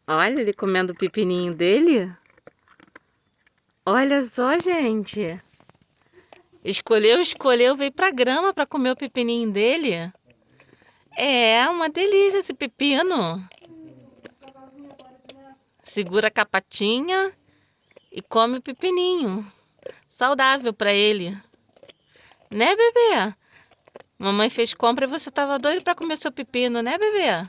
Olha ele comendo o pepininho dele. Olha só, gente. Escolheu, veio pra grama pra comer o pepininho dele. É uma delícia esse pepino. Segura a capatinha e come o pepininho. Saudável pra ele. Né, bebê? Mamãe fez compra e você tava doido pra comer seu pepino, né, bebê?